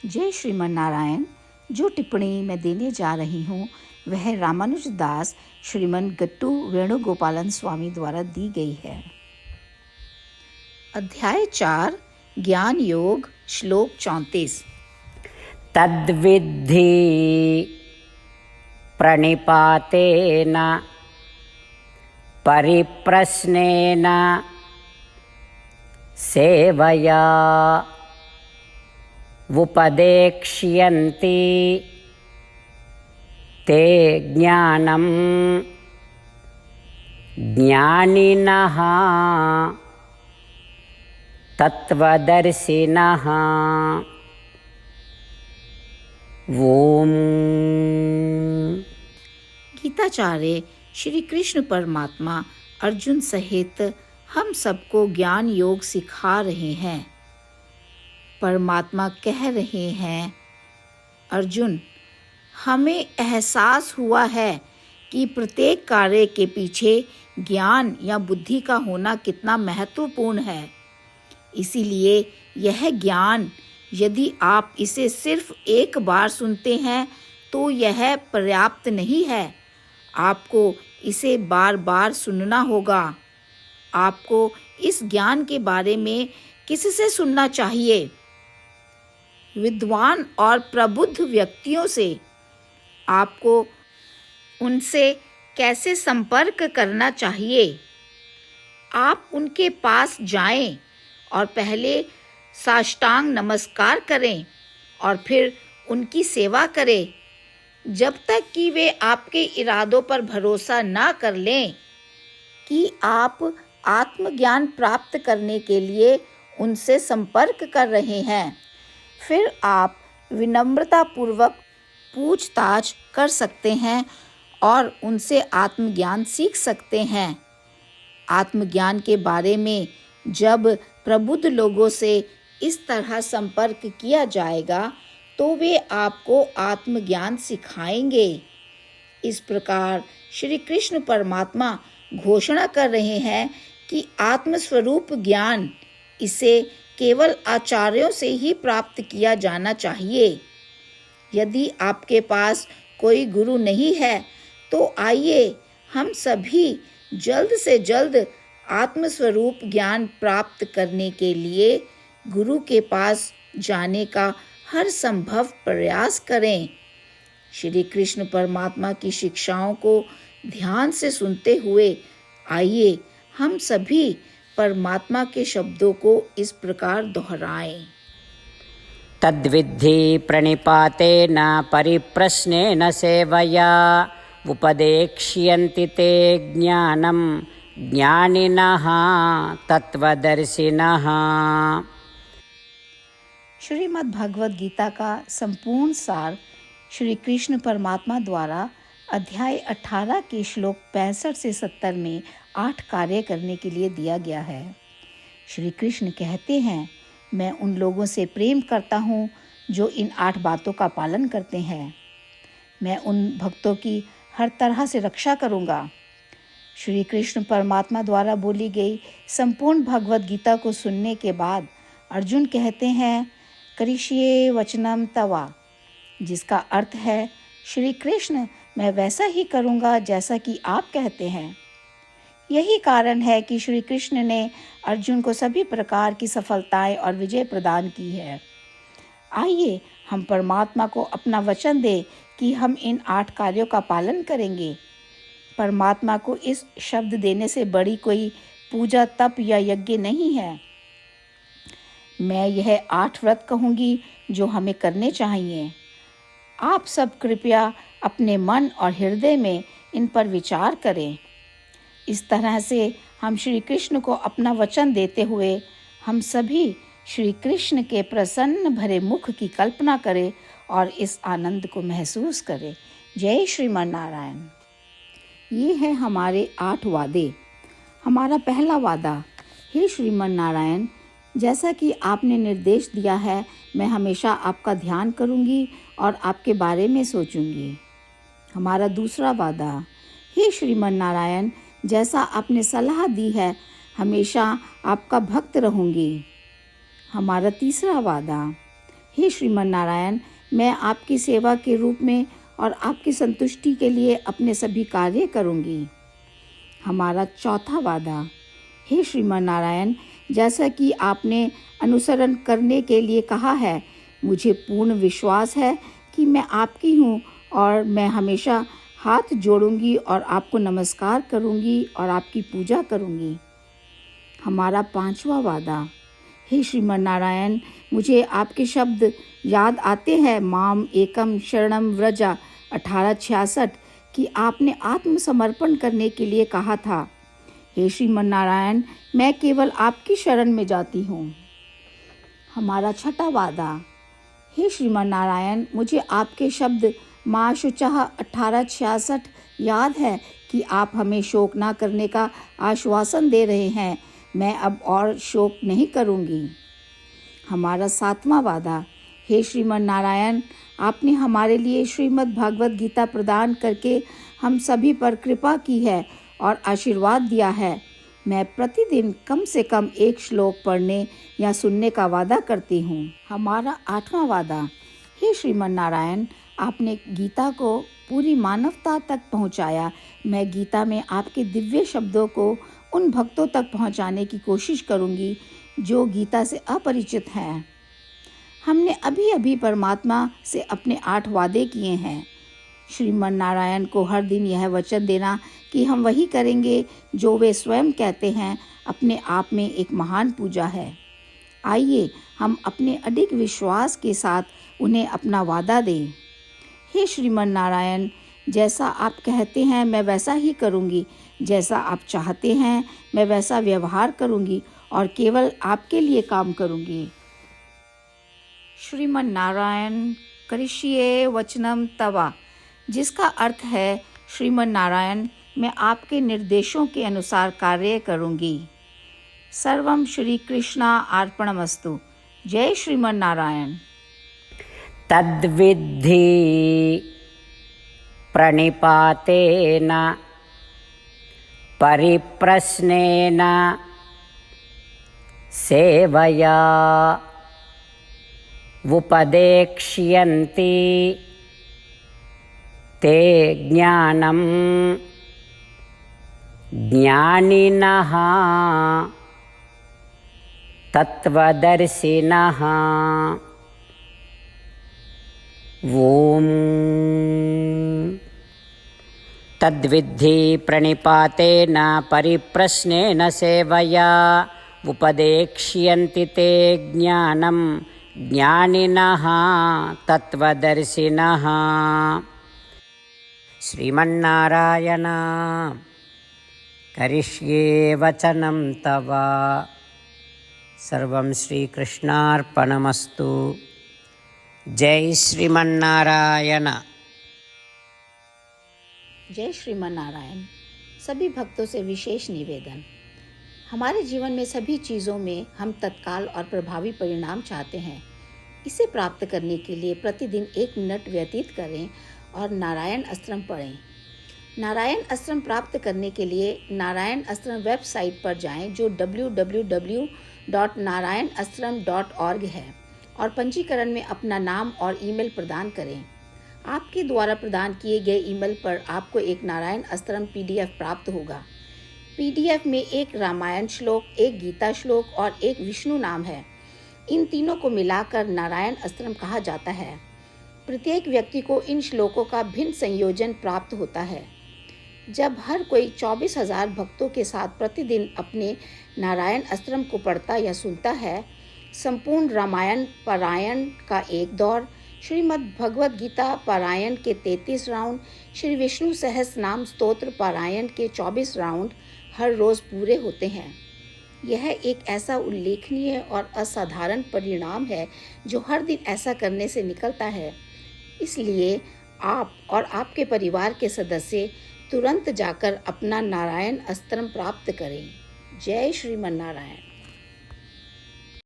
जय श्रीमन नारायण। जो टिप्पणी मैं देने जा रही हूँ वह रामानुज दास श्रीमन गट्टू वेणुगोपालन स्वामी द्वारा दी गई है। अध्याय 4 ज्ञान योग श्लोक 34। तद्विद्धि प्रणिपातेन परिप्रश्नेन सेवया उपदेक्ष्यन्ति ते ज्ञानं ज्ञानिनः तत्वदर्शिनः। ओम। गीताचार्य श्री कृष्ण परमात्मा अर्जुन सहित हम सबको ज्ञान योग सिखा रहे हैं। परमात्मा कह रहे हैं, अर्जुन, हमें एहसास हुआ है कि प्रत्येक कार्य के पीछे ज्ञान या बुद्धि का होना कितना महत्वपूर्ण है। इसीलिए यह ज्ञान, यदि आप इसे सिर्फ एक बार सुनते हैं तो यह पर्याप्त नहीं है। आपको इसे बार बार सुनना होगा। आपको इस ज्ञान के बारे में किससे सुनना चाहिए? विद्वान और प्रबुद्ध व्यक्तियों से। आपको उनसे कैसे संपर्क करना चाहिए? आप उनके पास जाएं और पहले साष्टांग नमस्कार करें और फिर उनकी सेवा करें, जब तक कि वे आपके इरादों पर भरोसा ना कर लें कि आप आत्मज्ञान प्राप्त करने के लिए उनसे संपर्क कर रहे हैं। फिर आप विनम्रतापूर्वक पूछताछ कर सकते हैं और उनसे आत्मज्ञान सीख सकते हैं। आत्मज्ञान के बारे में जब प्रबुद्ध लोगों से इस तरह संपर्क किया जाएगा तो वे आपको आत्मज्ञान सिखाएंगे। इस प्रकार श्री कृष्ण परमात्मा घोषणा कर रहे हैं कि आत्मस्वरूप ज्ञान, इसे केवल आचार्यों से ही प्राप्त किया जाना चाहिए। यदि आपके पास कोई गुरु नहीं है तो आइए हम सभी जल्द से जल्द आत्मस्वरूप ज्ञान प्राप्त करने के लिए गुरु के पास जाने का हर संभव प्रयास करें। श्री कृष्ण परमात्मा की शिक्षाओं को ध्यान से सुनते हुए आइए हम सभी परमात्मा के शब्दों को इस प्रकार दोहराएं। तद्विद्धि प्रणिपातेन परिप्रश्नेन सेवया उपदेक्ष्यन्ति ते ज्ञानं ज्ञानिनः तत्वदर्शिनः। श्रीमद् भगवद गीता का संपूर्ण सार श्री कृष्ण परमात्मा द्वारा अध्याय 18 के श्लोक 65 से 70 में 8 कार्य करने के लिए दिया गया है। श्री कृष्ण कहते हैं, मैं उन लोगों से प्रेम करता हूँ जो इन 8 बातों का पालन करते हैं। मैं उन भक्तों की हर तरह से रक्षा करूँगा। श्री कृष्ण परमात्मा द्वारा बोली गई संपूर्ण भगवद गीता को सुनने के बाद अर्जुन कहते हैं, करिष्ये वचनम तवा, जिसका अर्थ है, श्री कृष्ण, मैं वैसा ही करूँगा जैसा कि आप कहते हैं। यही कारण है कि श्री कृष्ण ने अर्जुन को सभी प्रकार की सफलताएं और विजय प्रदान की है। आइए हम परमात्मा को अपना वचन दें कि हम इन 8 कार्यों का पालन करेंगे। परमात्मा को इस शब्द देने से बड़ी कोई पूजा, तप या यज्ञ नहीं है। मैं यह 8 व्रत कहूँगी जो हमें करने चाहिए। आप सब कृपया अपने मन और हृदय में इन पर विचार करें। इस तरह से हम श्री कृष्ण को अपना वचन देते हुए हम सभी श्री कृष्ण के प्रसन्न भरे मुख की कल्पना करें और इस आनंद को महसूस करें। जय श्रीमन नारायण। ये है हमारे 8 वादे। हमारा पहला वादा, हे श्रीमन नारायण, जैसा कि आपने निर्देश दिया है, मैं हमेशा आपका ध्यान करूंगी और आपके बारे में सोचूंगी। हमारा दूसरा वादा, हे श्रीमन नारायण, जैसा आपने सलाह दी है, हमेशा आपका भक्त रहूंगी। हमारा तीसरा वादा, हे श्रीमन नारायण, मैं आपकी सेवा के रूप में और आपकी संतुष्टि के लिए अपने सभी कार्य करूंगी। हमारा चौथा वादा। हे श्रीमन नारायण, जैसा कि आपने अनुसरण करने के लिए कहा है, मुझे पूर्ण विश्वास है कि मैं आपकी हूँ और मैं हमेशा हाथ जोड़ूंगी और आपको नमस्कार करूंगी और आपकी पूजा करूंगी। हमारा पांचवा वादा। हे श्रीमन नारायण, मुझे आपके शब्द याद आते हैं, माम एकम शरणम व्रजा 1866, कि आपने आत्मसमर्पण करने के लिए कहा था। हे श्रीमन नारायण, मैं केवल आपकी शरण में जाती हूँ। हमारा छठा वादा। हे श्रीमन नारायण, मुझे आपके शब्द माँ शुचः 1866 याद है कि आप हमें शोक ना करने का आश्वासन दे रहे हैं। मैं अब और शोक नहीं करूँगी। हमारा सातवां वादा। हे श्रीमन नारायण, आपने हमारे लिए श्रीमद् भागवत गीता प्रदान करके हम सभी पर कृपा की है और आशीर्वाद दिया है। मैं प्रतिदिन कम से कम एक श्लोक पढ़ने या सुनने का वादा करती हूँ। हमारा आठवां वादा। हे श्रीमन नारायण, आपने गीता को पूरी मानवता तक पहुँचाया। मैं गीता में आपके दिव्य शब्दों को उन भक्तों तक पहुँचाने की कोशिश करूँगी जो गीता से अपरिचित हैं। हमने अभी अभी परमात्मा से अपने 8 वादे किए हैं। श्रीमन नारायण को हर दिन यह वचन देना कि हम वही करेंगे जो वे स्वयं कहते हैं, अपने आप में एक महान पूजा है। आइए हम अपने अडिग विश्वास के साथ उन्हें अपना वादा दें। हे श्रीमन नारायण, जैसा आप कहते हैं मैं वैसा ही करूँगी। जैसा आप चाहते हैं मैं वैसा व्यवहार करूँगी और केवल आपके लिए काम करूँगी। श्रीमन नारायण करिष्ये वचनम तवा, जिसका अर्थ है, श्रीमन नारायण, मैं आपके निर्देशों के अनुसार कार्य करूँगी। सर्वम श्री कृष्णा अर्पणमस्तु। जय श्रीमन नारायण। तद्विद्धि प्रणिपातेन परिप्रश्नेन सेवया उपदेक्ष्यन्ति ते ज्ञानं ज्ञानिनः तत्त्वदर्शिनः। ॐ तद्विद्धि प्रणिपातेन परिप्रश्नेन सेवया उपदेक्ष्यन्ति ते ज्ञानं ज्ञानिनः तत्त्वदर्शिनः। श्रीमन्नारायण करिष्ये वचनं तव। सर्वं श्रीकृष्णार्पणमस्तु। जय श्रीमन्नारायण। जय श्रीमन नारायण। सभी भक्तों से विशेष निवेदन। हमारे जीवन में सभी चीज़ों में हम तत्काल और प्रभावी परिणाम चाहते हैं। इसे प्राप्त करने के लिए प्रतिदिन 1 मिनट व्यतीत करें और नारायण अस्त्रम पढ़ें। नारायण अस्त्रम प्राप्त करने के लिए नारायण अस्त्रम वेबसाइट पर जाएं, जो www.narayanastram.org है, और पंजीकरण में अपना नाम और ईमेल प्रदान करें। आपके द्वारा प्रदान किए गए ईमेल पर आपको एक नारायण अस्त्रम PDF प्राप्त होगा। PDF में 1 रामायण श्लोक, 1 गीता श्लोक और 1 विष्णु नाम है। इन तीनों को मिलाकर नारायण अस्त्रम कहा जाता है। प्रत्येक व्यक्ति को इन श्लोकों का भिन्न संयोजन प्राप्त होता है। जब हर कोई 24,000 भक्तों के साथ प्रतिदिन अपने नारायण अस्त्रम को पढ़ता या सुनता है, संपूर्ण रामायण पारायण का 1 दौर, श्रीमद् भगवद गीता पारायण के 33 राउंड, श्री विष्णु सहस्रनाम स्तोत्र पारायण के 24 राउंड हर रोज़ पूरे होते हैं। यह एक ऐसा उल्लेखनीय और असाधारण परिणाम है जो हर दिन ऐसा करने से निकलता है। इसलिए आप और आपके परिवार के सदस्य तुरंत जाकर अपना नारायण अस्त्रम प्राप्त करें। जय श्रीमन नारायण।